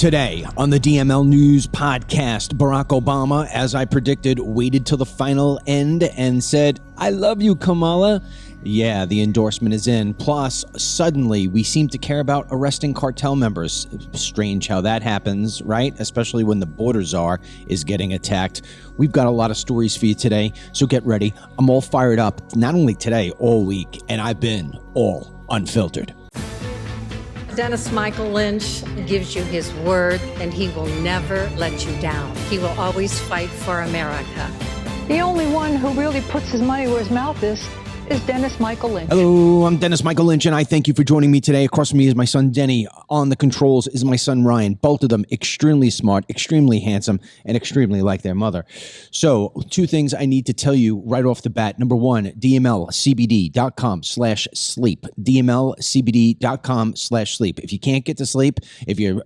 Today on the DML News Podcast, Barack Obama, as I predicted, waited till the final end and said, "I love you, Kamala." Yeah, the endorsement is in. Plus, suddenly, we seem to care about arresting cartel members. Strange how that happens, right? Especially when the border czar is getting attacked. We've got a lot of stories for you today, so get ready. I'm all fired up, not only today, all week, and I've been all unfiltered. Dennis Michael Lynch gives you his word, and he will never let you down. He will always fight for America. The only one who really puts his money where his mouth is Dennis Michael Lynch. Hello, I'm Dennis Michael Lynch, and I thank you for joining me today. Across from me is my son, Denny. On the controls is my son, Ryan. Both of them extremely smart, extremely handsome, and extremely like their mother. So, two things I need to tell you right off the bat. Number one, DMLCBD.com/sleep. DMLCBD.com/sleep. If you can't get to sleep, if you're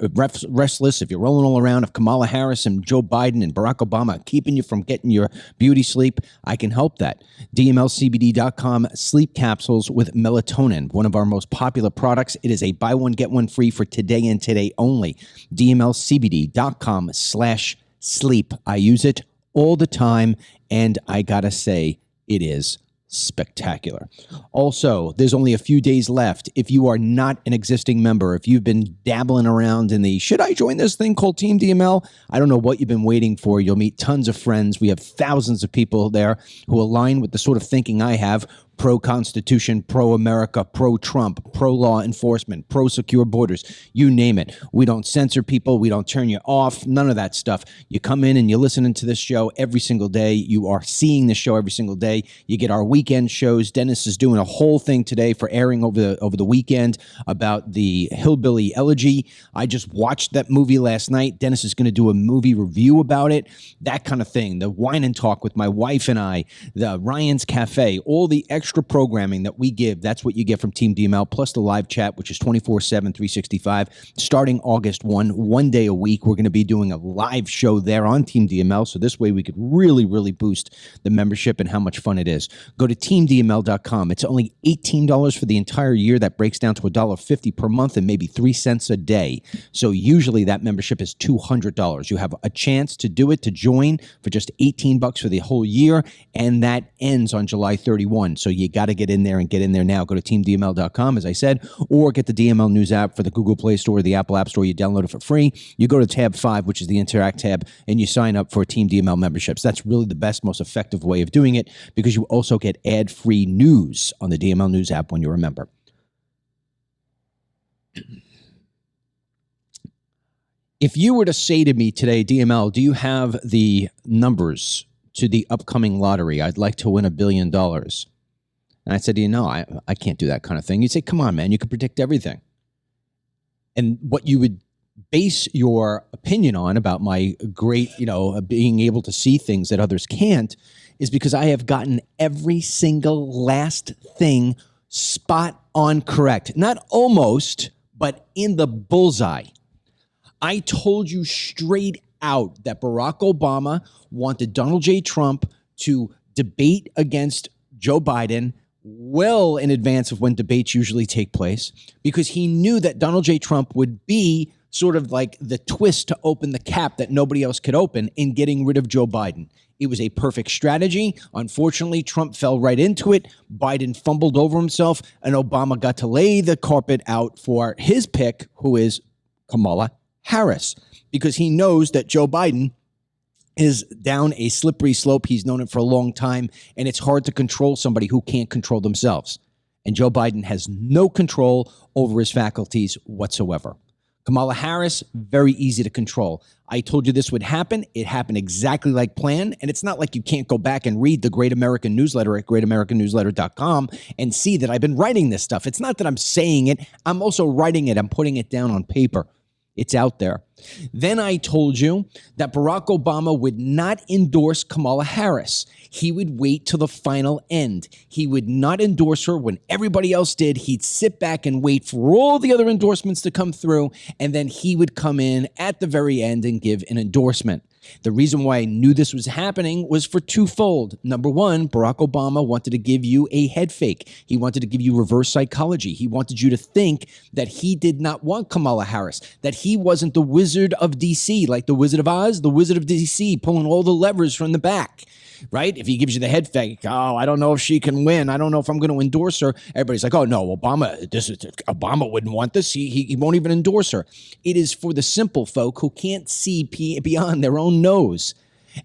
restless, if you're rolling all around, if Kamala Harris and Joe Biden and Barack Obama are keeping you from getting your beauty sleep, I can help that. DMLCBD.com sleep capsules with melatonin, one of our most popular products. It is a buy one, get one free for today and today only. DMLCBD.com/sleep. I use it all the time, and I gotta say, it is spectacular. Also, there's only a few days left. If you are not an existing member, if you've been dabbling around in the, should I join this thing called Team DML? I don't know what you've been waiting for. You'll meet tons of friends. We have thousands of people there who align with the sort of thinking I have. Pro-Constitution, pro-America, pro-Trump, pro-law enforcement, pro-secure borders, you name it. We don't censor people. We don't turn you off. None of that stuff. You come in and you're listening to this show every single day. You are seeing this show every single day. You get our weekend shows. Dennis is doing a whole thing today for airing over the weekend about the Hillbilly Elegy. I just watched that movie last night. Dennis is going to do a movie review about it. That kind of thing. The wine and talk with my wife and I, the Ryan's Cafe, all the extra programming that we give, that's what you get from Team DML, plus the live chat, which is 24/7, 365. Starting August 1, one day a week, we're going to be doing a live show there on Team DML, so this way we could really, really boost the membership and how much fun it is. Go to teamdml.com. It's only $18 for the entire year. That breaks down to $1.50 per month and maybe 3 cents a day. So usually that membership is $200. You have a chance to do it, to join for just $18 for the whole year, and that ends on July 31. So you got to get in there and get in there now. Go to teamdml.com, as I said, or get the DML News app for the Google Play Store or the Apple App Store. You download it for free. You go to tab 5, which is the Interact tab, and you sign up for Team DML memberships. That's really the best, most effective way of doing it because you also get ad-free news on the DML News app when you're a member. If you were to say to me today, DML, do you have the numbers to the upcoming lottery? I'd like to win $1 billion. And I said, I can't do that kind of thing. You'd say, come on, man, you can predict everything. And what you would base your opinion on about my great, being able to see things that others can't is because I have gotten every single last thing spot on correct. Not almost, but in the bullseye. I told you straight out that Barack Obama wanted Donald J. Trump to debate against Joe Biden well in advance of when debates usually take place, because he knew that Donald J. Trump would be sort of like the twist to open the cap that nobody else could open in getting rid of Joe Biden. It was a perfect strategy. Unfortunately, Trump fell right into it. Biden fumbled over himself, and Obama got to lay the carpet out for his pick, who is Kamala Harris, because he knows that Joe Biden is down a slippery slope. He's known it for a long time, and it's hard to control somebody who can't control themselves. And Joe Biden has no control over his faculties whatsoever. Kamala Harris, very easy to control. I told you this would happen. It happened exactly like planned. And it's not like you can't go back and read the Great American Newsletter at greatamericannewsletter.com and see that I've been writing this stuff. It's not that I'm saying it. I'm also writing it. I'm putting it down on paper. It's out there. Then I told you that Barack Obama would not endorse Kamala Harris. He would wait till the final end. He would not endorse her when everybody else did. He'd sit back and wait for all the other endorsements to come through, and then he would come in at the very end and give an endorsement. The reason why I knew this was happening was for twofold. Number one, Barack Obama wanted to give you a head fake. He wanted to give you reverse psychology. He wanted you to think that he did not want Kamala Harris, that he wasn't the Wizard of D.C., like the Wizard of Oz, the Wizard of D.C., pulling all the levers from the back. Right? If he gives you the head fake, oh, I don't know if she can win. I don't know if I'm going to endorse her. Everybody's like, oh, no, Obama wouldn't want this. He won't even endorse her. It is for the simple folk who can't see beyond their own nose.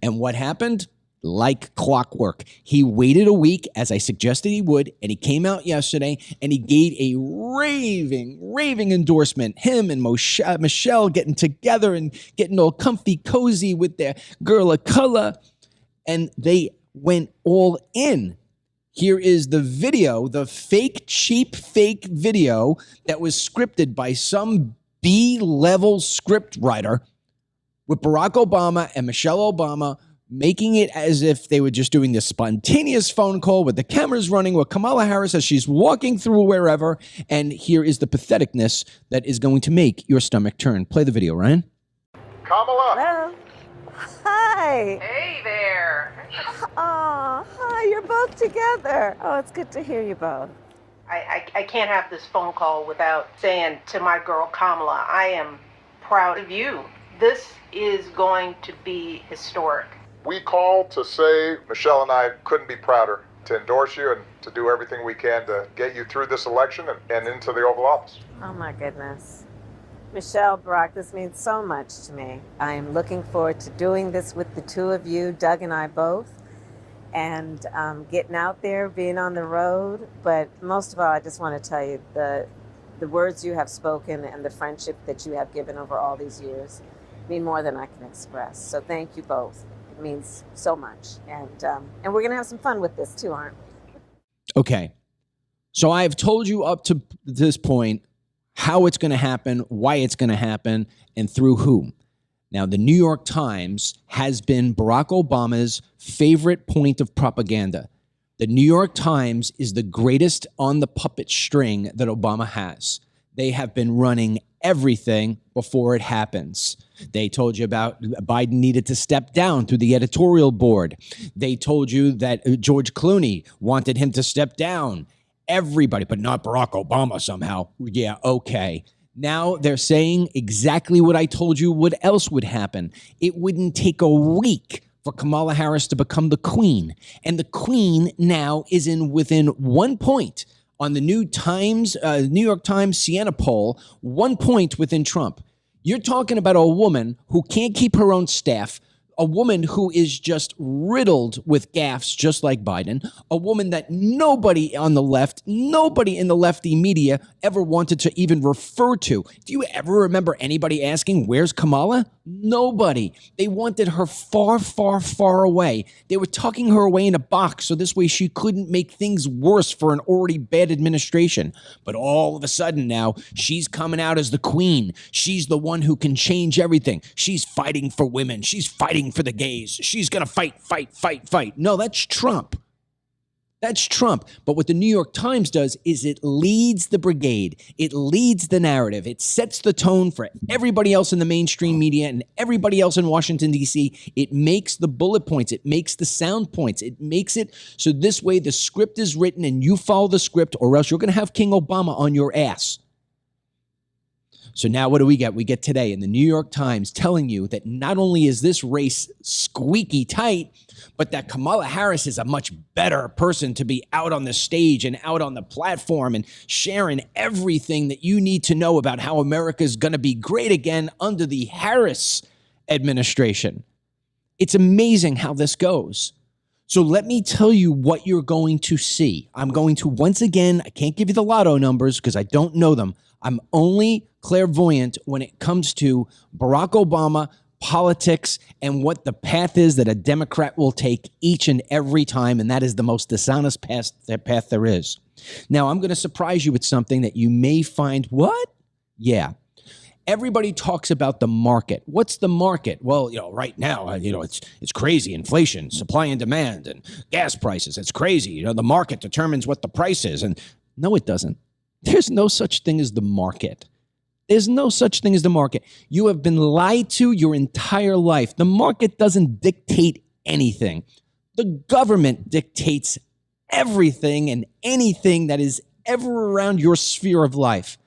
And what happened? Like clockwork. He waited a week, as I suggested he would, and he came out yesterday and he gave a raving endorsement. Him and Michelle getting together and getting all comfy, cozy with their girl of color. And they went all in. Here is the video, the cheap fake video that was scripted by some B-level script writer with Barack Obama and Michelle Obama making it as if they were just doing this spontaneous phone call with the cameras running with Kamala Harris as she's walking through wherever. And here is the patheticness that is going to make your stomach turn. Play the video, Ryan. Kamala. Hello. Hi. Hey there. Oh, hi. You're both together. Oh, it's good to hear you both. I can't have this phone call without saying to my girl Kamala, I am proud of you. This is going to be historic. We called to say Michelle and I couldn't be prouder to endorse you and to do everything we can to get you through this election and into the Oval Office. Oh, my goodness. Michelle, Barack, this means so much to me. I am looking forward to doing this with the two of you, Doug and I both, and getting out there, being on the road. But most of all, I just want to tell you the words you have spoken and the friendship that you have given over all these years mean more than I can express. So thank you both. It means so much. And we're going to have some fun with this too, aren't we? Okay. So I have told you up to this point how it's going to happen, why it's going to happen, and through whom. Now, the New York Times has been Barack Obama's favorite point of propaganda. The New York Times is the greatest on the puppet string that Obama has. They have been running everything before it happens. They told you about Biden needed to step down through the editorial board. They told you that George Clooney wanted him to step down. Everybody, but not Barack Obama somehow. Yeah, okay. Now they're saying exactly what I told you what else would happen. It wouldn't take a week for Kamala Harris to become the queen. And the queen now is within 1 point on the New York Times Siena poll, 1 point within Trump. You're talking about a woman who can't keep her own staff, a woman who is just riddled with gaffes, just like Biden, a woman that nobody on the left, nobody in the lefty media ever wanted to even refer to. Do you ever remember anybody asking, where's Kamala? Nobody. They wanted her far, far, far away. They were tucking her away in a box so this way she couldn't make things worse for an already bad administration. But all of a sudden now, she's coming out as the queen. She's the one who can change everything. She's fighting for women. She's fighting for the gays. She's going to fight. No, that's Trump. That's Trump. But what the New York Times does is it leads the brigade. It leads the narrative. It sets the tone for everybody else in the mainstream media and everybody else in Washington, D.C. It makes the bullet points. It makes the sound points. It makes it so this way the script is written and you follow the script, or else you're going to have King Obama on your ass. So now what do we get? We get today in the New York Times telling you that not only is this race squeaky tight, but that Kamala Harris is a much better person to be out on the stage and out on the platform and sharing everything that you need to know about how America is going to be great again under the Harris administration. It's amazing how this goes. So let me tell you what you're going to see. I'm going to, once again, I can't give you the lotto numbers because I don't know them. I'm only clairvoyant when it comes to Barack Obama, politics, and what the path is that a Democrat will take each and every time, and that is the most dishonest path there is. Now, I'm going to surprise you with something that you may find, what? Yeah. Everybody talks about the market. What's the market? Well, right now, it's crazy. Inflation, supply and demand, and gas prices. It's crazy. The market determines what the price is. And no, it doesn't. There's no such thing as the market. There's no such thing as the market. You have been lied to your entire life. The market doesn't dictate anything. The government dictates everything and anything that is ever around your sphere of life.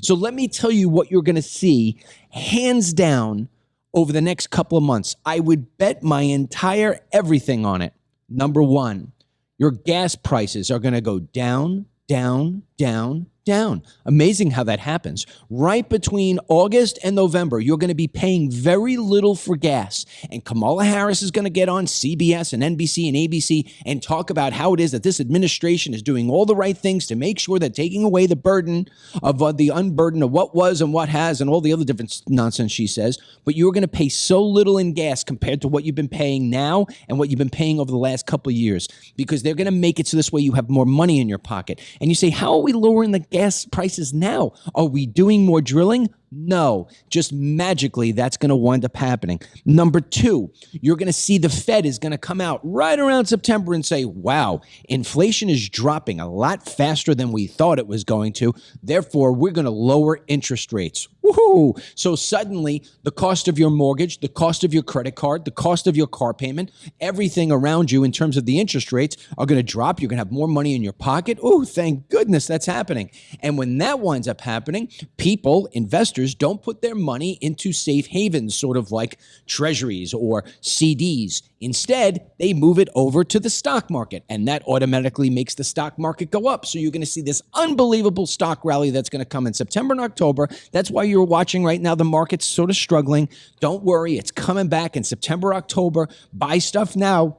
So let me tell you what you're going to see hands down over the next couple of months. I would bet my entire everything on it. Number one, your gas prices are going to go down, down, down, down. Amazing how that happens. Right between August and November, you're going to be paying very little for gas. And Kamala Harris is going to get on CBS and NBC and ABC and talk about how it is that this administration is doing all the right things to make sure that taking away the burden of the unburden of what was and what has and all the other different nonsense she says. But you're going to pay so little in gas compared to what you've been paying now and what you've been paying over the last couple of years, because they're going to make it so this way you have more money in your pocket. And you say, how are we lowering the gas prices now? Are we doing more drilling? No, just magically that's going to wind up happening. Number two, you're going to see the Fed is going to come out right around September and say, wow, inflation is dropping a lot faster than we thought it was going to. Therefore, we're going to lower interest rates. Woohoo! So suddenly the cost of your mortgage, the cost of your credit card, the cost of your car payment, everything around you in terms of the interest rates are going to drop. You're going to have more money in your pocket. Oh, thank goodness that's happening. And when that winds up happening, people, investors, don't put their money into safe havens, sort of like treasuries or CDs. Instead, they move it over to the stock market, and that automatically makes the stock market go up. So you're going to see this unbelievable stock rally that's going to come in September and October. That's why you're watching right now the market's sort of struggling. Don't worry, it's coming back in September, October. Buy stuff now.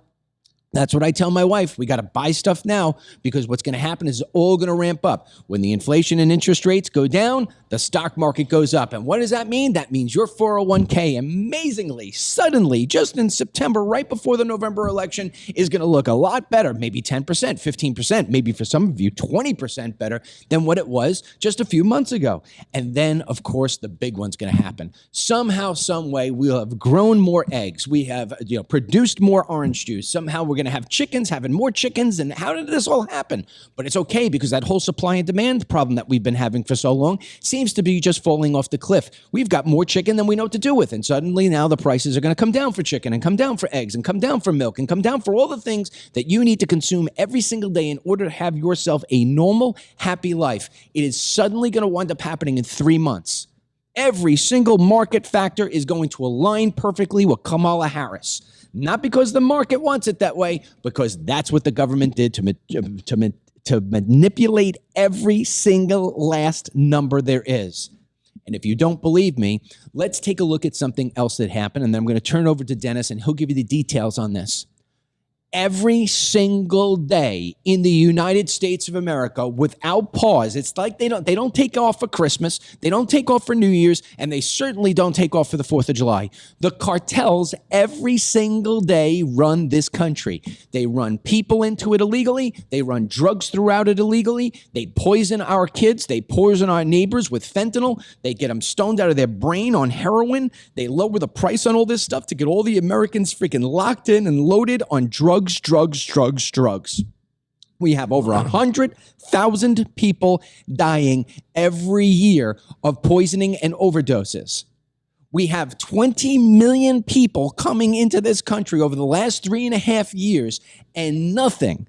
That's what I tell my wife. We got to buy stuff now, because what's going to happen is it's all going to ramp up. When the inflation and interest rates go down, the stock market goes up. And what does that mean? That means your 401k, amazingly, suddenly, just in September, right before the November election, is going to look a lot better, maybe 10%, 15%, maybe for some of you, 20% better than what it was just a few months ago. And then, of course, the big one's going to happen. Somehow, some way, we'll have grown more eggs. We have produced more orange juice. Somehow we're going to have chickens, having more chickens. And how did this all happen? But it's okay, because that whole supply and demand problem that we've been having for so long seems to be just falling off the cliff. We've got more chicken than we know what to do with. And suddenly now the prices are going to come down for chicken and come down for eggs and come down for milk and come down for all the things that you need to consume every single day in order to have yourself a normal, happy life. It is suddenly going to wind up happening in 3 months. Every single market factor is going to align perfectly with Kamala Harris. Not because the market wants it that way, because that's what the government did to manipulate every single last number there is. And if you don't believe me, let's take a look at something else that happened, and then I'm going to turn it over to Dennis, and he'll give you the details on this. Every single day in the United States of America, without pause, it's like they don't take off for Christmas, they don't take off for New Year's, and they certainly don't take off for the 4th of July. The cartels every single day run this country. They run people into it illegally. They run drugs throughout it illegally. They poison our kids. They poison our neighbors with fentanyl. They get them stoned out of their brain on heroin. They lower the price on all this stuff to get all the Americans freaking locked in and loaded on drugs. We have over 100,000 people dying every year of poisoning and overdoses. We have 20 million people coming into this country over the last 3.5 years, and nothing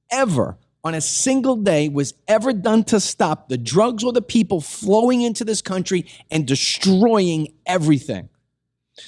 ever on a single day was ever done to stop the drugs or the people flowing into this country and destroying everything.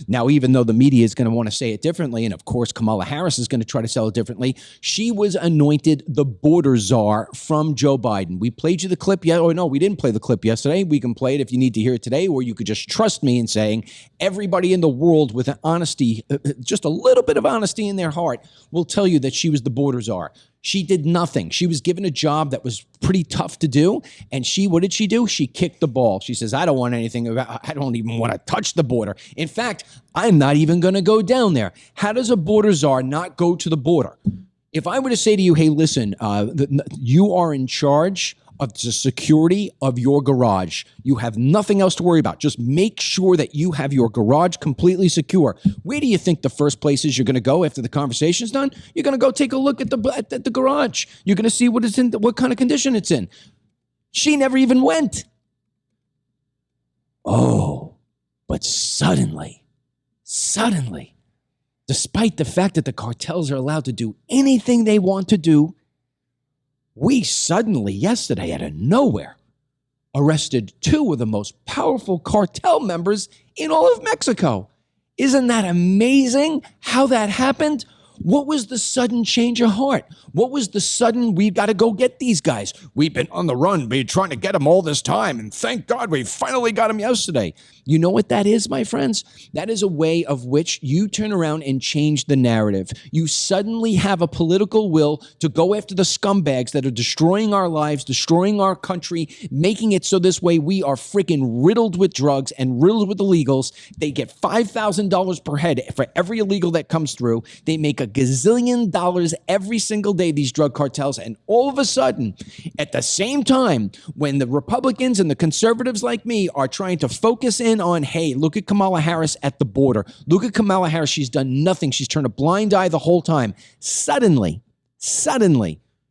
Now, even though the media is going to want to say it differently, and of course Kamala Harris is going to try to sell it differently, she was anointed the border czar from Joe Biden. We played you the clip. Oh, no, we didn't play the clip yesterday. We can play it if you need to hear it today, or you could just trust me in saying everybody in the world with an honesty, just a little bit of honesty in their heart, will tell you that she was the border czar. She did nothing. She was given a job that was pretty tough to do. And what did she do? She kicked the ball. She says, I don't want anything I don't even want to touch the border. In fact, I'm not even going to go down there. How does a border czar not go to the border? If I were to say to you, hey, listen, you are in charge of the security of your garage. You have nothing else to worry about. Just make sure that you have your garage completely secure. Where do you think the first places you're going to go after the conversation's done? You're going to go take a look at the garage. You're going to see what kind of condition it's in. She never even went. Oh, but suddenly, despite the fact that the cartels are allowed to do anything they want to do, we suddenly, yesterday, out of nowhere, arrested 2 of the most powerful cartel members in all of Mexico. Isn't that amazing how that happened? What was the sudden change of heart? What was the sudden, we've got to go get these guys? We've been on the run, been trying to get them all this time, and thank God we finally got them yesterday. You know what that is, my friends? That is a way of which you turn around and change the narrative. You suddenly have a political will to go after the scumbags that are destroying our lives, destroying our country, making it so this way we are freaking riddled with drugs and riddled with illegals. They get $5,000 per head for every illegal that comes through. They make a gazillion dollars every single day, these drug cartels. And all of a sudden, at the same time, when the Republicans and the conservatives like me are trying to focus in on, hey, look at Kamala Harris at the border. Look at Kamala Harris. She's done nothing. She's turned a blind eye the whole time. Suddenly,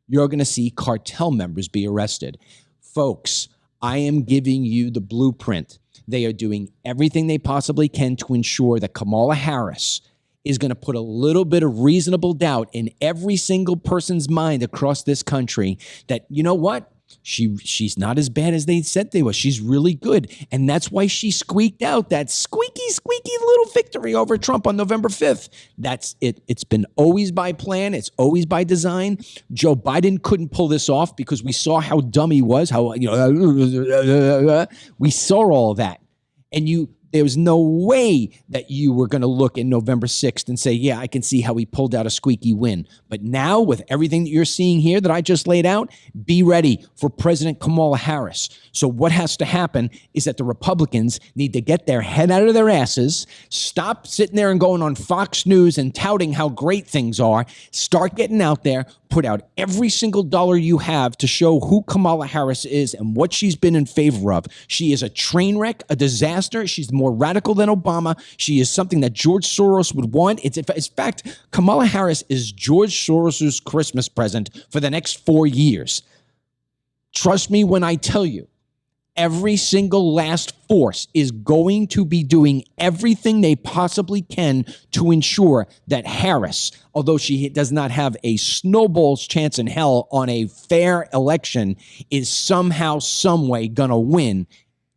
you're going to see cartel members be arrested. Folks, I am giving you the blueprint. They are doing everything they possibly can to ensure that Kamala Harris is going to put a little bit of reasonable doubt in every single person's mind across this country that, you know what? She's not as bad as they said they were. She's really good. And that's why she squeaked out that squeaky little victory over Trump on November 5th. That's it. It's been always by plan. It's always by design. Joe Biden couldn't pull this off because we saw how dumb he was, how, we saw all that. And there was no way that you were going to look in November 6th and say, yeah, I can see how he pulled out a squeaky win. But now, with everything that you're seeing here that I just laid out, be ready for President Kamala Harris. So what has to happen is that the Republicans need to get their head out of their asses, stop sitting there and going on Fox News and touting how great things are, start getting out there, put out every single dollar you have to show who Kamala Harris is and what she's been in favor of. She is a train wreck, a disaster. She's more radical than Obama. She is something that George Soros would want. In fact, Kamala Harris is George Soros's Christmas present for the next 4 years. Trust me when I tell you, every single last force is going to be doing everything they possibly can to ensure that Harris, although she does not have a snowball's chance in hell on a fair election, is somehow, some way going to win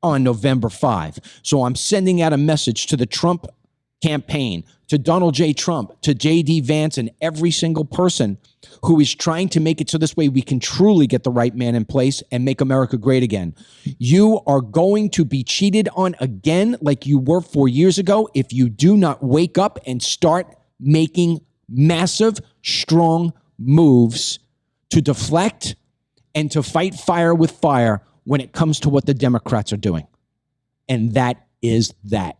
on November 5. So I'm sending out a message to the Trump campaign, to Donald J. Trump, to J.D. Vance, and every single person who is trying to make it so this way we can truly get the right man in place and make America great again. You are going to be cheated on again like you were 4 years ago if you do not wake up and start making massive, strong moves to deflect and to fight fire with fire when it comes to what the Democrats are doing. And that is that.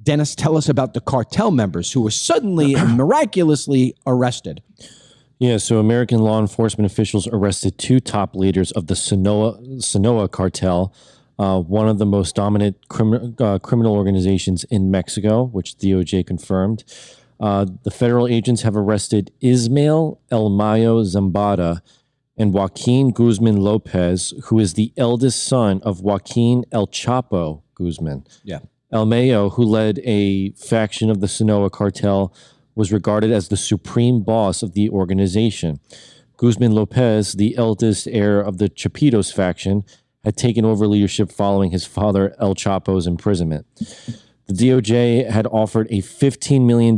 Dennis, tell us about the cartel members who were suddenly miraculously arrested. Yeah, so American law enforcement officials arrested 2 top leaders of the Sinaloa cartel, one of the most dominant criminal organizations in Mexico, which DOJ confirmed. The federal agents have arrested Ismael El Mayo Zambada and Joaquin Guzman Lopez, who is the eldest son of Joaquin El Chapo Guzman. Yeah. El Mayo, who led a faction of the Sinaloa cartel, was regarded as the supreme boss of the organization. Guzman Lopez, the eldest heir of the Chapitos faction, had taken over leadership following his father El Chapo's imprisonment. The DOJ had offered a $15 million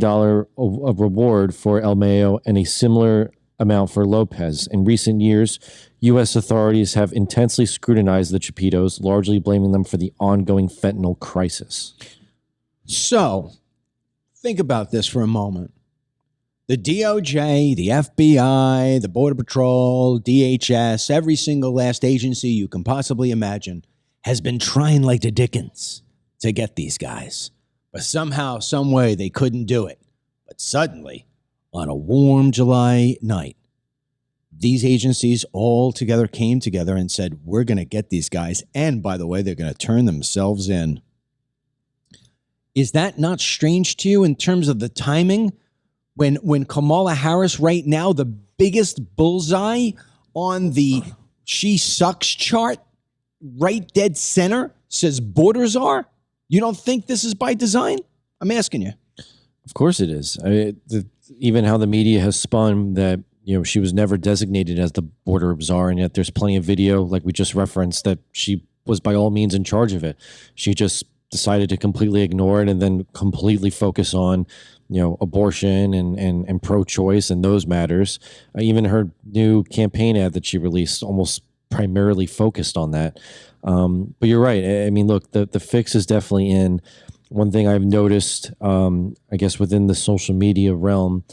reward for El Mayo and a similar amount for Lopez. In recent years, U.S. authorities have intensely scrutinized the Chapitos, largely blaming them for the ongoing fentanyl crisis. So, think about this for a moment. The DOJ, the FBI, the Border Patrol, DHS, every single last agency you can possibly imagine has been trying like the dickens to get these guys. But somehow, some way, they couldn't do it. But suddenly, on a warm July night, these agencies all together came together and said, we're going to get these guys. And by the way, they're going to turn themselves in. Is that not strange to you in terms of the timing? When Kamala Harris right now, the biggest bullseye on the she sucks chart, right dead center, says borders are? You don't think this is by design? I'm asking you. Of course it is. Even how the media has spun that, she was never designated as the border czar, and yet there's plenty of video, like we just referenced, that she was by all means in charge of it. She just decided to completely ignore it and then completely focus on, abortion and pro-choice and those matters. Even her new campaign ad that she released almost primarily focused on that. But you're right. I mean, look, the fix is definitely in. One thing I've noticed, I guess, within the social media realm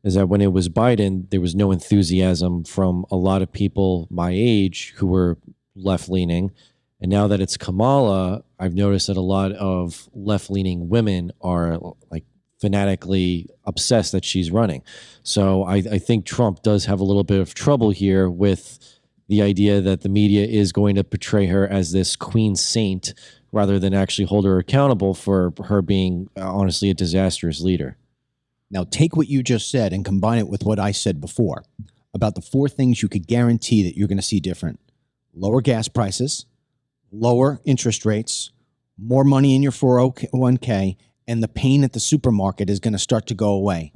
is that when it was Biden, there was no enthusiasm from a lot of people my age who were left-leaning. And now that it's Kamala, I've noticed that a lot of left-leaning women are like fanatically obsessed that she's running. So I think Trump does have a little bit of trouble here with the idea that the media is going to portray her as this queen saint rather than actually hold her accountable for her being honestly a disastrous leader. Now take what you just said and combine it with what I said before about the 4 things you could guarantee that you're going to see different. Lower gas prices, lower interest rates, more money in your 401k, and the pain at the supermarket is going to start to go away.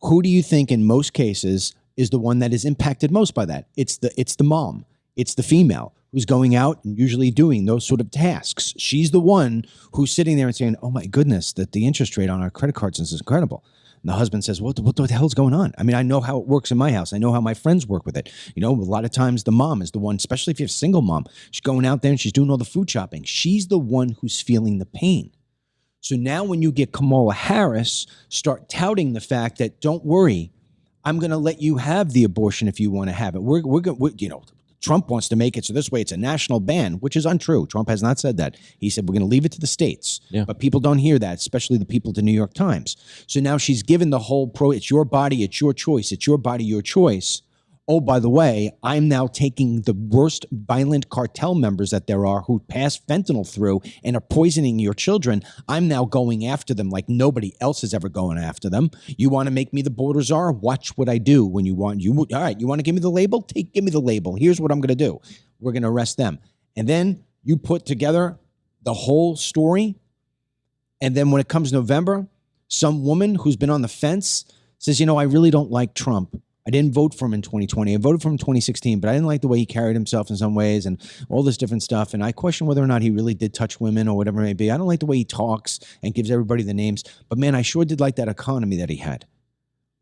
Who do you think in most cases is the one that is impacted most by that? It's the mom. It's the female who's going out and usually doing those sort of tasks. She's the one who's sitting there and saying, oh my goodness, that the interest rate on our credit cards is incredible. And the husband says, what the hell's going on? I mean, I know how it works in my house. I know how my friends work with it. A lot of times the mom is the one, especially if you have a single mom, she's going out there and she's doing all the food shopping. She's the one who's feeling the pain. So now when you get Kamala Harris start touting the fact that, don't worry, I'm going to let you have the abortion if you want to have it. We're Trump wants to make it so this way it's a national ban, which is untrue. Trump has not said that. He said we're going to leave it to the states. Yeah. But people don't hear that, especially the people at the New York Times. So now she's given the whole it's your body, it's your choice, it's your body, your choice. Oh, by the way, I'm now taking the worst violent cartel members that there are who pass fentanyl through and are poisoning your children. I'm now going after them like nobody else is ever going after them. You want to make me the border czar? Watch what I do when you want. All right, you want to give me the label? Give me the label. Here's what I'm going to do. We're going to arrest them. And then you put together the whole story. And then when it comes November, some woman who's been on the fence says, I really don't like Trump. I didn't vote for him in 2020. I voted for him in 2016, but I didn't like the way he carried himself in some ways and all this different stuff. And I question whether or not he really did touch women or whatever it may be. I don't like the way he talks and gives everybody the names. But man, I sure did like that economy that he had.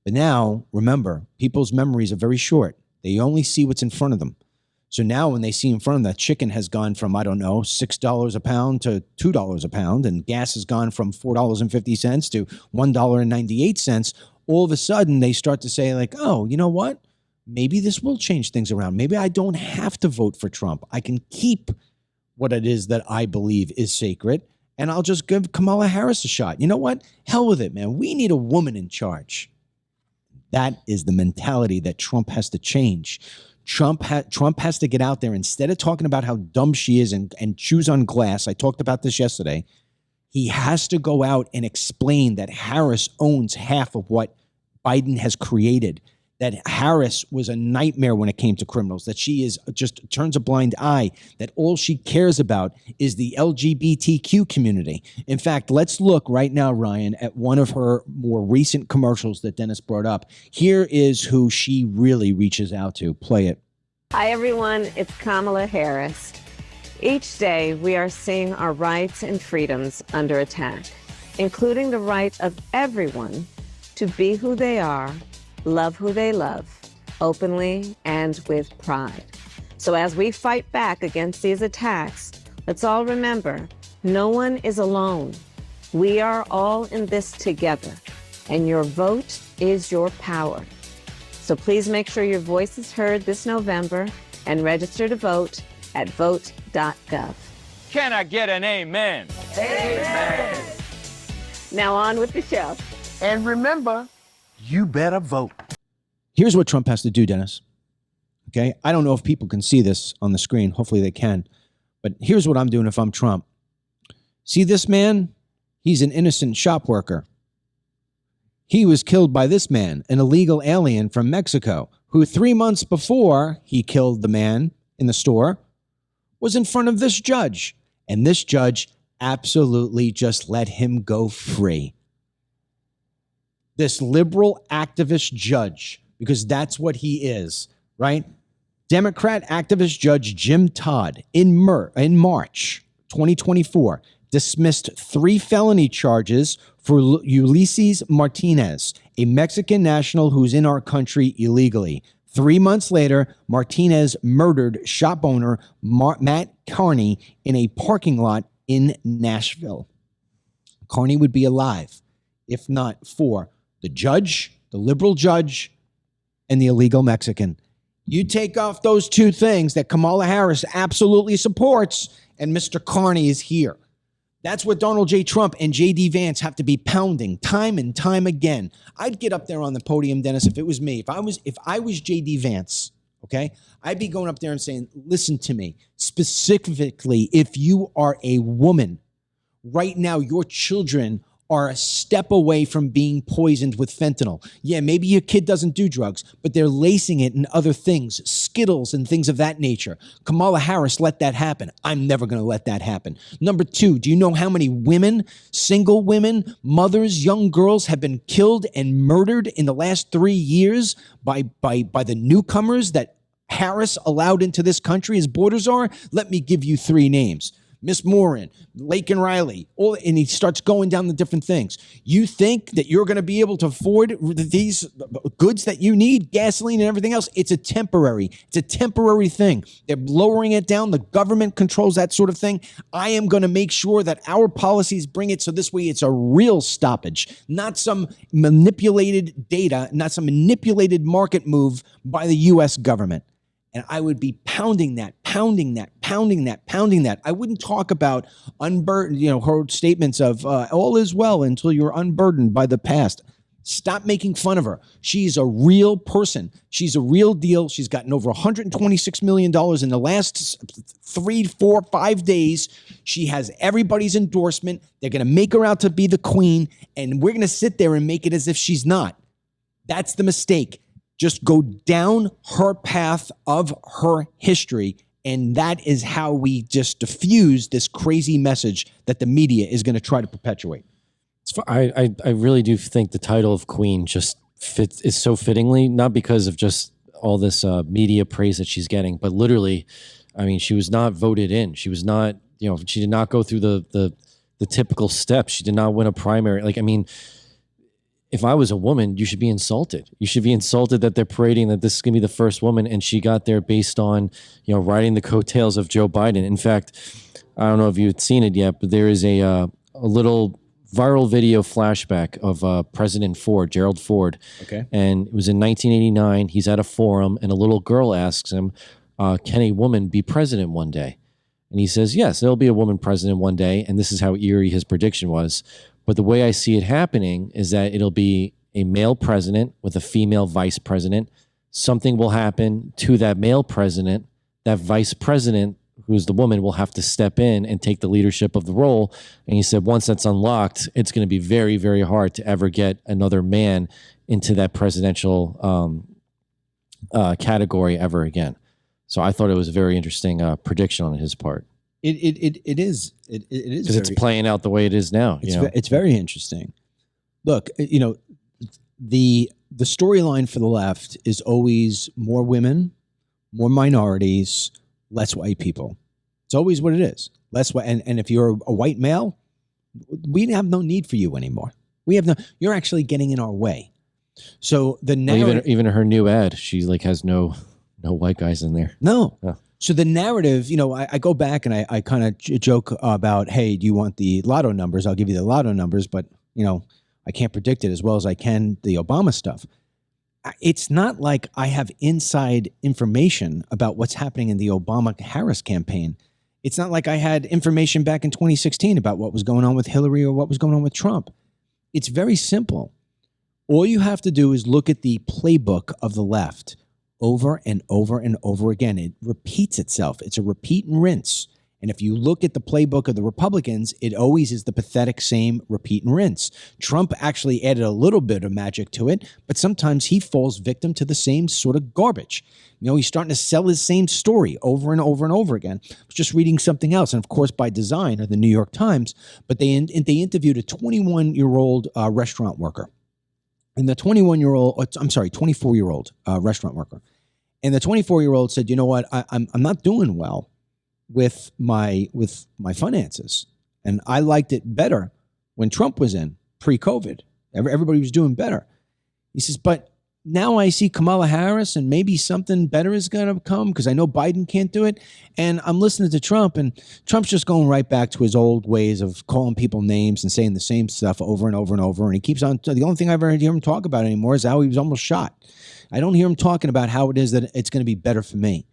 But now, remember, people's memories are very short. They only see what's in front of them. So now when they see in front of them that chicken has gone from, $6 a pound to $2 a pound, and gas has gone from $4.50 to $1.98, all of a sudden they start to say like, oh, you know what? Maybe this will change things around. Maybe I don't have to vote for Trump. I can keep what it is that I believe is sacred, and I'll just give Kamala Harris a shot. You know what? Hell with it, man. We need a woman in charge. That is the mentality that Trump has to change. Trump has to get out there, instead of talking about how dumb she is and chews on glass. I talked about this yesterday. He has to go out and explain that Harris owns half of what Biden has created, that Harris was a nightmare when it came to criminals, that she is just turns a blind eye, that all she cares about is the LGBTQ community. In fact, let's look right now, Ryan, at one of her more recent commercials that Dennis brought up. Here is who she really reaches out to. Play it. Hi, everyone. It's Kamala Harris. Each day, we are seeing our rights and freedoms under attack, including the right of everyone to be who they are, love who they love, openly and with pride. So as we fight back against these attacks, let's all remember, no one is alone. We are all in this together, and your vote is your power. So please make sure your voice is heard this November and register to vote at vote.gov. Can I get an amen? Amen. Now on with the show. And remember, you better vote. Here's what Trump has to do, Dennis. Okay? I don't know if people can see this on the screen. Hopefully they can. But here's what I'm doing if I'm Trump. See this man? He's an innocent shop worker. He was killed by this man, an illegal alien from Mexico, who 3 months before he killed the man in the store was in front of this judge And this judge absolutely just let him go free. This liberal activist judge, because that's what he is, right? Democrat activist Judge Jim Todd in March 2024 dismissed 3 felony charges for Ulysses Martinez, a Mexican national who's in our country illegally. 3 months later, Martinez murdered shop owner Matt Carney in a parking lot in Nashville. Carney would be alive if not for the judge, the liberal judge, and the illegal Mexican. You take off those 2 things that Kamala Harris absolutely supports, and Mr. Carney is here. That's what Donald J. Trump and J.D. Vance have to be pounding time and time again. I'd get up there on the podium, Dennis, if it was me. If I was J.D. Vance, okay, I'd be going up there and saying, listen to me. Specifically, if you are a woman, right now your children are a step away from being poisoned with fentanyl. Yeah, maybe your kid doesn't do drugs, but they're lacing it in other things, Skittles and things of that nature. Kamala Harris let that happen. I'm never going to let that happen. Number 2, do you know how many women, single women, mothers, young girls have been killed and murdered in the last 3 years by the newcomers that Harris allowed into this country as borders are? Let me give you 3 names. Miss Morin, Lake and Riley, and he starts going down the different things. You think that you're going to be able to afford these goods that you need, gasoline and everything else? It's a temporary thing. They're lowering it down. The government controls that sort of thing. I am going to make sure that our policies bring it so this way it's a real stoppage, not some manipulated data, not some manipulated market move by the U.S. government. And I would be pounding that. I wouldn't talk about unburdened, her statements of all is well until you're unburdened by the past. Stop making fun of her. She's a real person. She's a real deal. She's gotten over $126 million in the last 3, 4, 5 days. She has everybody's endorsement. They're going to make her out to be the queen, and we're going to sit there and make it as if she's not. That's the mistake. Just go down her path of her history, and that is how we just diffuse this crazy message that the media is going to try to perpetuate. I really do think the title of queen just is so fittingly, not because of just all this media praise that she's getting, but literally, I mean, she was not voted in. She was not, she did not go through the typical steps. She did not win a primary. If I was a woman, you should be insulted. You should be insulted that they're parading that this is going to be the first woman, and she got there based on, riding the coattails of Joe Biden. In fact, I don't know if you've seen it yet, but there is a little viral video flashback of President Ford, Gerald Ford. Okay. And it was in 1989. He's at a forum, and a little girl asks him, can a woman be president one day? And he says, yes, there'll be a woman president one day. And this is how eerie his prediction was. But the way I see it happening is that it'll be a male president with a female vice president. Something will happen to that male president. That vice president, who's the woman, will have to step in and take the leadership of the role. And he said once that's unlocked, it's going to be very, very hard to ever get another man into that presidential category ever again. So I thought it was a very interesting prediction on his part. It is because it's playing out the way it is now. It's very interesting. Look, the storyline for the left is always more women, more minorities, less white people. It's always what it is. Less white, and if you're a white male, we have no need for you anymore. You're actually getting in our way. So the narrative, even her new ad, she has no white guys in there. No. So the narrative, I go back and I kind of joke about, hey, do you want the lotto numbers? I'll give you the lotto numbers, but, I can't predict it as well as I can the Obama stuff. It's not like I have inside information about what's happening in the Obama-Harris campaign. It's not like I had information back in 2016 about what was going on with Hillary or what was going on with Trump. It's very simple. All you have to do is look at the playbook of the left over and over and over again. It repeats itself. It's a repeat and rinse. And if you look at the playbook of the Republicans, it always is the pathetic same repeat and rinse. Trump actually added a little bit of magic to it, but sometimes he falls victim to the same sort of garbage. You know, he's starting to sell his same story over and over and over again. I was just reading something else, and of course by design, or the New York Times, but they interviewed a 21-year-old restaurant worker. And the 24-year-old restaurant worker. And the 24-year-old said, you know what, I'm not doing well with my finances. And I liked it better when Trump was in pre-COVID. Everybody was doing better. He says, but now I see Kamala Harris and maybe something better is going to come because I know Biden can't do it. And I'm listening to Trump, and Trump's just going right back to his old ways of calling people names and saying the same stuff over and over and over. And he keeps on. The only thing I've ever heard him talk about anymore is how he was almost shot. I don't hear him talking about how it is that it's going to be better for me.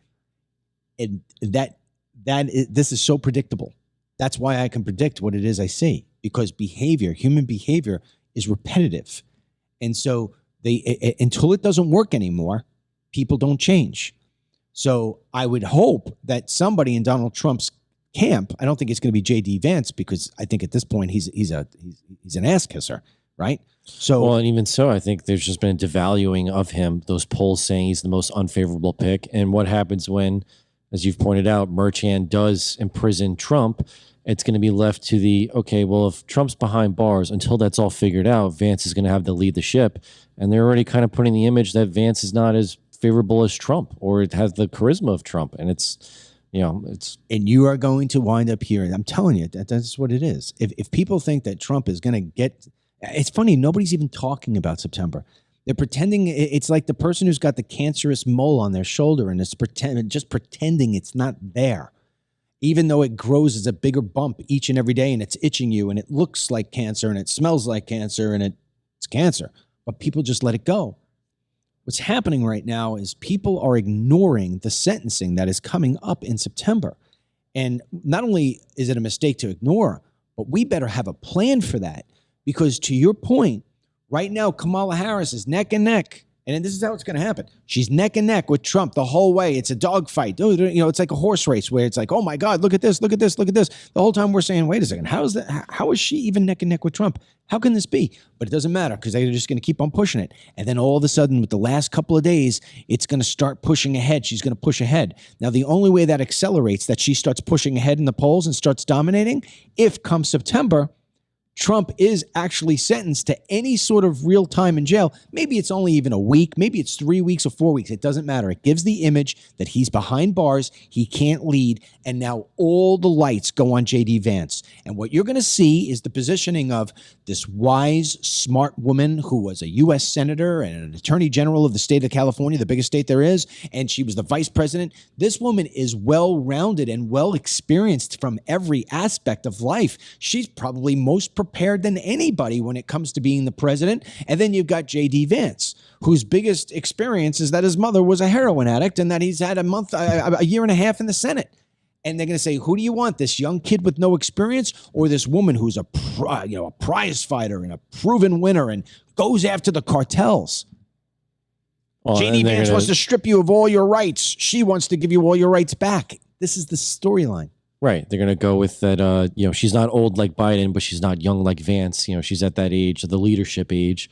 And this is so predictable. That's why I can predict what it is I see, because human behavior is repetitive. And so until it doesn't work anymore, people don't change. So I would hope that somebody in Donald Trump's camp, I don't think it's going to be J.D. Vance, because I think at this point he's an ass kisser, right? So, well, and even so, I think there's just been a devaluing of him. Those polls saying he's the most unfavorable pick. And what happens when, as you've pointed out, Merchan does imprison Trump? It's going to be left to okay, well, if Trump's behind bars, until that's all figured out, Vance is going to have to lead the ship. And they're already kind of putting the image that Vance is not as favorable as Trump, or it has the charisma of Trump. And and you are going to wind up here. I'm telling you, that's what it is. If people think that Trump is going to it's funny, nobody's even talking about September. They're pretending it's like the person who's got the cancerous mole on their shoulder and is pretending it's not there, even though it grows as a bigger bump each and every day, and it's itching you, and it looks like cancer, and it smells like cancer, and it's cancer. But people just let it go. What's happening right now is people are ignoring the sentencing that is coming up in September. And not only is it a mistake to ignore, but we better have a plan for that. Because to your point, right now, Kamala Harris is neck and neck. And this is how it's going to happen. She's neck and neck with Trump the whole way. It's a dogfight. You know, it's like a horse race where it's like, oh my God, look at this, look at this, look at this. The whole time we're saying, wait a second, how is she even neck and neck with Trump? How can this be? But it doesn't matter, because they're just going to keep on pushing it. And then all of a sudden, with the last couple of days, it's going to start pushing ahead. She's going to push ahead. Now, the only way that accelerates, that she starts pushing ahead in the polls and starts dominating, if come September, Trump is actually sentenced to any sort of real time in jail. Maybe it's only even a week. Maybe it's 3 weeks or 4 weeks. It doesn't matter. It gives the image that he's behind bars. He can't lead. And now all the lights go on J.D. Vance. And what you're going to see is the positioning of this wise, smart woman who was a U.S. senator and an attorney general of the state of California, the biggest state there is. And she was the vice president. This woman is well-rounded and well-experienced from every aspect of life. She's probably most prepared than anybody when it comes to being the president. And then you've got J.D. Vance, whose biggest experience is that his mother was a heroin addict and that he's had a year and a half in the Senate. And they're going to say, who do you want, this young kid with no experience, or this woman who's a prize fighter and a proven winner and goes after the cartels? Well, J.D. Vance wants to strip you of all your rights. She wants to give you all your rights back. This is the storyline. Right. They're going to go with that, she's not old like Biden, but she's not young like Vance. She's at that age, the leadership age.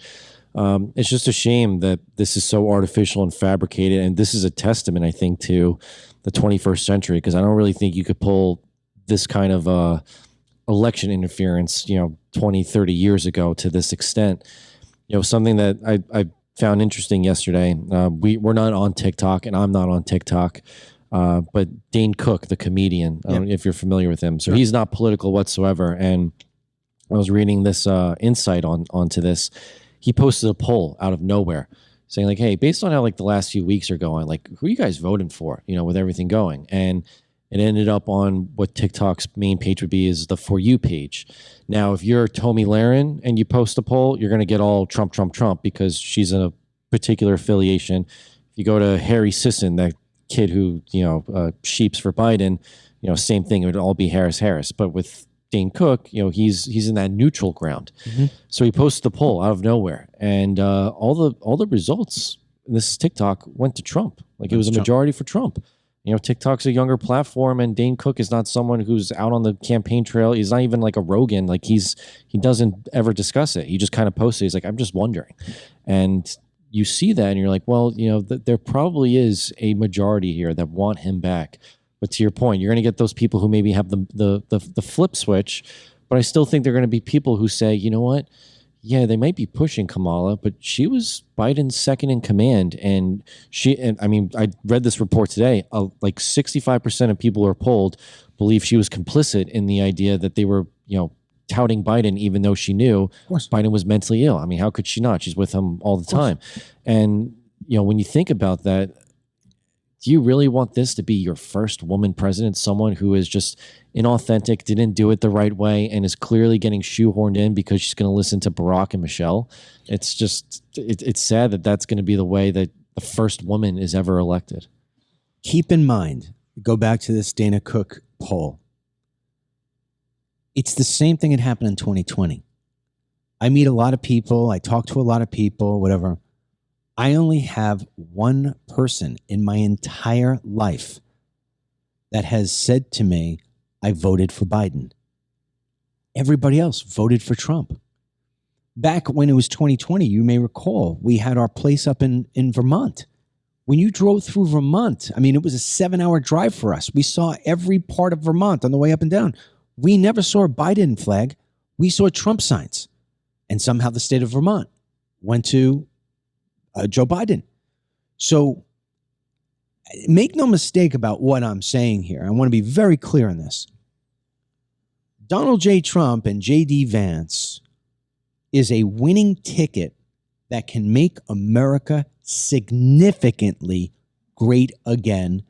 It's just a shame that this is so artificial and fabricated. And this is a testament, I think, to the 21st century, because I don't really think you could pull this kind of election interference, 20, 30 years ago to this extent. Something that I found interesting yesterday. We're not on TikTok, and I'm not on TikTok. But Dane Cook, the comedian, if you're familiar with him. So he's not political whatsoever. And I was reading this insight onto this. He posted a poll out of nowhere saying like, hey, based on how like the last few weeks are going, like who are you guys voting for, with everything going? And it ended up on what TikTok's main page would be is the For You page. Now, if you're Tomi Lahren and you post a poll, you're going to get all Trump, Trump, Trump, because she's in a particular affiliation. If you go to Harry Sisson, that kid who sheeps for Biden, same thing. It would all be Harris. But with Dane Cook, he's in that neutral ground. Mm-hmm. So he posted the poll out of nowhere, and all the results. And this is TikTok, went to Trump. Like it was a majority for Trump. You know, TikTok's a younger platform, and Dane Cook is not someone who's out on the campaign trail. He's not even like a Rogan. Like he doesn't ever discuss it. He just kind of posts it. He's like, I'm just wondering. And you see that and you're like, well, you know, there probably is a majority here that want him back. But to your point, you're going to get those people who maybe have the flip switch. But I still think there are going to be people who say, you know what? Yeah, they might be pushing Kamala, but she was Biden's second in command. And I mean, I read this report today, like 65% of people who are polled believe she was complicit in the idea that they were, you know, touting Biden, even though she knew Biden was mentally ill. I mean, how could she not? She's with him all the time. And, you know, when you think about that, do you really want this to be your first woman president? Someone who is just inauthentic, didn't do it the right way, and is clearly getting shoehorned in because she's going to listen to Barack and Michelle. It's just, it's sad that that's going to be the way that the first woman is ever elected. Keep in mind, go back to this Dana Cook poll. It's the same thing that happened in 2020. I meet a lot of people. I talk to a lot of people, whatever. I only have one person in my entire life that has said to me, I voted for Biden. Everybody else voted for Trump. Back when it was 2020, you may recall, we had our place up in Vermont. When you drove through Vermont, I mean, it was a 7-hour drive for us. We saw every part of Vermont on the way up and down. We never saw a Biden flag. We saw Trump signs. And somehow the state of Vermont went to Joe Biden. So make no mistake about what I'm saying here. I want to be very clear on this. Donald J. Trump and J.D. Vance is a winning ticket that can make America significantly great again,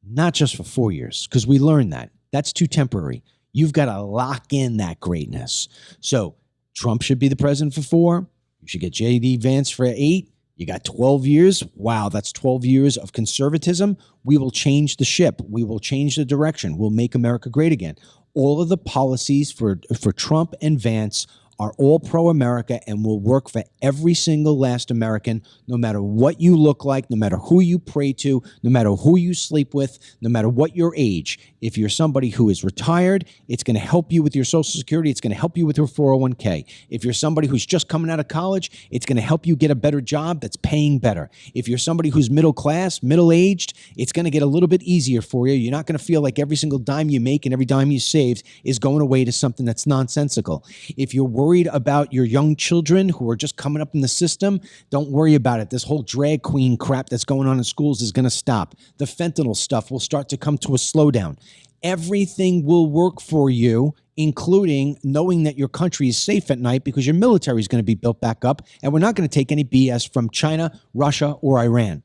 not just for 4 years, because we learned that. That's too temporary. You've got to lock in that greatness. So Trump should be the president for 4. You should get J.D. Vance for 8. You got 12 years. Wow, that's 12 years of conservatism. We will change the ship. We will change the direction. We'll make America great again. All of the policies for Trump and Vance are all pro-America and will work for every single last American, no matter what you look like, no matter who you pray to, no matter who you sleep with, no matter what your age. If you're somebody who is retired, it's going to help you with your Social Security. It's going to help you with your 401k. If you're somebody who's just coming out of college, it's going to help you get a better job that's paying better. If you're somebody who's middle class, middle-aged, it's going to get a little bit easier for you. You're not going to feel like every single dime you make and every dime you saved is going away to something that's nonsensical. If you're worried about your young children who are just coming up in the system, don't worry about it. This whole drag queen crap that's going on in schools is going to stop. The fentanyl stuff will start to come to a slowdown. Everything will work for you, including knowing that your country is safe at night because your military is going to be built back up, and we're not going to take any BS from China, Russia, or Iran.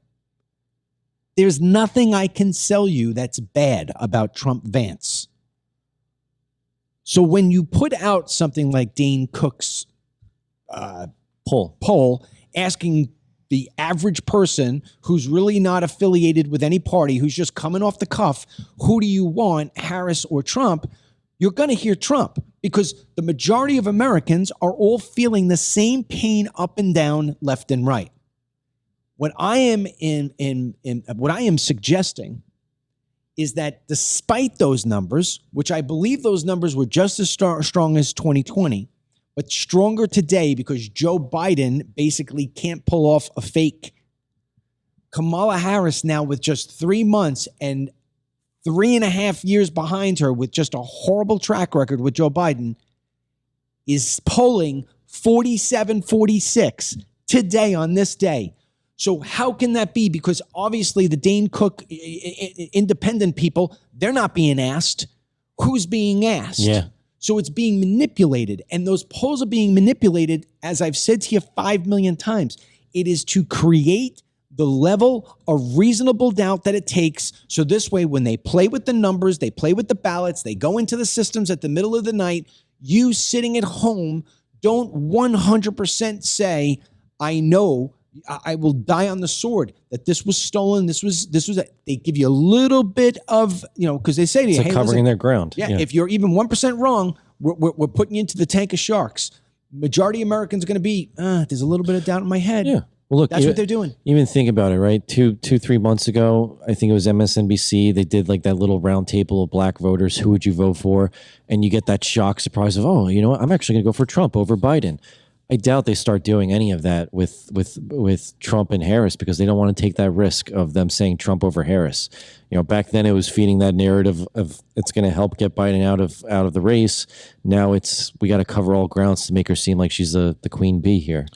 There's nothing I can sell you that's bad about Trump Vance. So when you put out something like Dane Cook's poll asking the average person who's really not affiliated with any party, who's just coming off the cuff, who do you want, Harris or Trump? You're going to hear Trump because the majority of Americans are all feeling the same pain up and down, left and right. What I am suggesting is that despite those numbers, which I believe those numbers were just as strong as 2020, but stronger today because Joe Biden basically can't pull off a fake. Kamala Harris now with just 3 months and 3.5 years behind her with just a horrible track record with Joe Biden is polling 47-46 today on this day. So how can that be? Because obviously the Dane Cook independent people, they're not being asked. Who's being asked? Yeah. So it's being manipulated. And those polls are being manipulated, as I've said to you 5 million times. It is to create the level of reasonable doubt that it takes. So this way, when they play with the numbers, they play with the ballots, they go into the systems at the middle of the night, you sitting at home don't 100% say, I know I will die on the sword that this was stolen. This was they give you a little bit of, because they say to you, it's like covering their ground. Yeah, if you're even 1% wrong, we're putting you into the tank of sharks. Majority of Americans are going to be, there's a little bit of doubt in my head. Yeah. Well, look, That's what they're doing. Even think about it, right? 3 months ago, I think it was MSNBC. They did like that little round table of black voters. Who would you vote for? And you get that shock surprise of, oh, you know what? I'm actually going to go for Trump over Biden. I doubt they start doing any of that with Trump and Harris because they don't want to take that risk of them saying Trump over Harris. You know, back then it was feeding that narrative of it's going to help get Biden out of the race. Now it's we got to cover all grounds to make her seem like she's the queen bee here.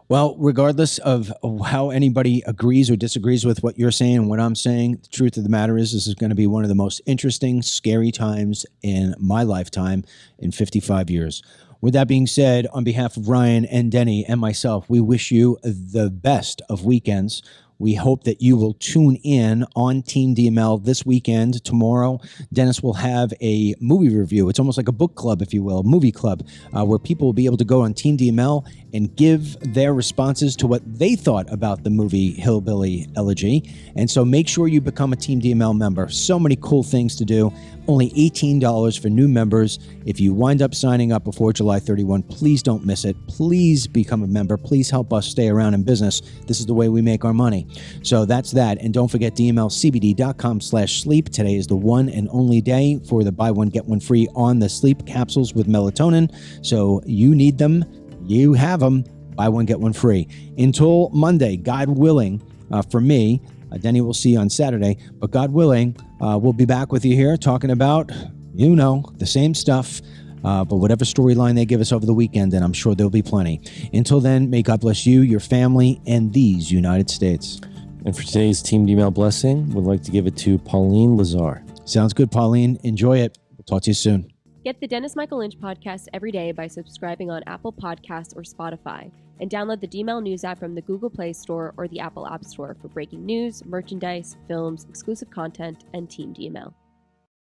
Well, regardless of how anybody agrees or disagrees with what you're saying and what I'm saying, the truth of the matter is this is going to be one of the most interesting, scary times in my lifetime in 55 years. With that being said, on behalf of Ryan and Denny and myself, we wish you the best of weekends. We hope that you will tune in on Team DML this weekend. Tomorrow, Dennis will have a movie review. It's almost like a book club, if you will, a movie club, where people will be able to go on Team DML and give their responses to what they thought about the movie Hillbilly Elegy. And so make sure you become a Team DML member. So many cool things to do. Only $18 for new members. If you wind up signing up before July 31, please don't miss it. Please become a member. Please help us stay around in business. This is the way we make our money. So that's that. And don't forget dmlcbd.com/sleep. Today is the one and only day for the buy one, get one free on the sleep capsules with melatonin. So you need them. You have them. Buy one, get one free. Until Monday, God willing, for me, Denny will see you on Saturday, but God willing, we'll be back with you here talking about, the same stuff, but whatever storyline they give us over the weekend, and I'm sure there'll be plenty. Until then, may God bless you, your family, and these United States. And for today's Team DML blessing, we'd like to give it to Pauline Lazar. Sounds good, Pauline. Enjoy it. We'll talk to you soon. Get the Dennis Michael Lynch podcast every day by subscribing on Apple Podcasts or Spotify, and download the DML News app from the Google Play Store or the Apple App Store for breaking news, merchandise, films, exclusive content, and Team DML.